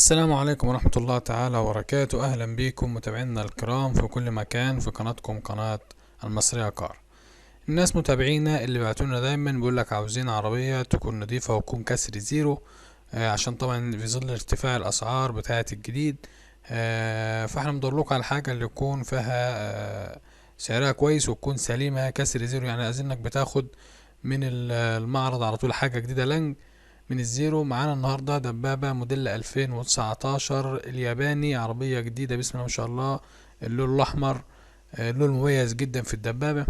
السلام عليكم ورحمة الله تعالى وبركاته. أهلا بكم متابعينا الكرام في كل مكان في قناتكم قناة المصرية كار. الناس متابعينا اللي بعتولنا دايما بيقول لك عاوزين عربية تكون نظيفة وتكون كسر زيرو، عشان طبعا في ظل ارتفاع الأسعار بتاعة الجديد. فاحنا مدورلكوا على حاجة اللي يكون فيها سعرها كويس وتكون سليمة كسر زيرو، يعني أظنك بتاخد من المعرض على طول حاجة جديدة لنج من الزيرو. معانا النهاردة دبابة موديل 2019 الياباني، عربية جديدة بسم الله ما شاء الله. اللون الأحمر لون مميز جدا في الدبابة.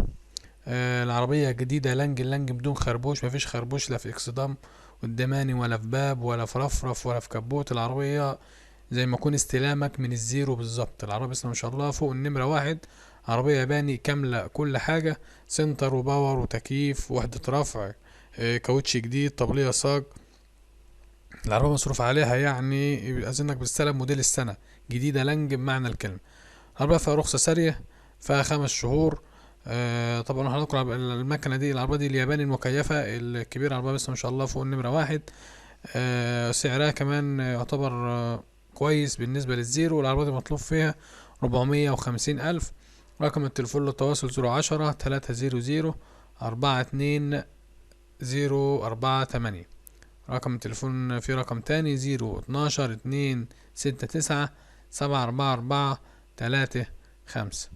العربية جديدة لنج بدون خربوش، مفيش خربوش لا في اكسدام قداماني ولا في باب ولا في رفرف ولا في كبوت. العربية زي ما يكون استلامك من الزيرو بالظبط. العربية بسم الله ما شاء الله فوق النمرة واحد. عربية ياباني كاملة كل حاجة، سنتر وباور وتكييف وحدة رفع، كاوتش جديد، طبلية صاج. العربية مصروف عليها، يعني أظنك بتستلم موديل السنة، جديدة لنج بمعنى الكلمة. العربية فيها رخصة سارية، فيها 5 شهور. طبعا حضراتكم المكنة دي، العربية دي الياباني المكيفة الكبيرة، العربية بس ما شاء الله فوق النمرة واحد. سعرها كمان يعتبر كويس بالنسبة للزيرو. العربية دي مطلوب فيها 450 ألف. رقم التليفون للتواصل 010 300 42 048. رقم التليفون في رقم تاني 012 269 744 35.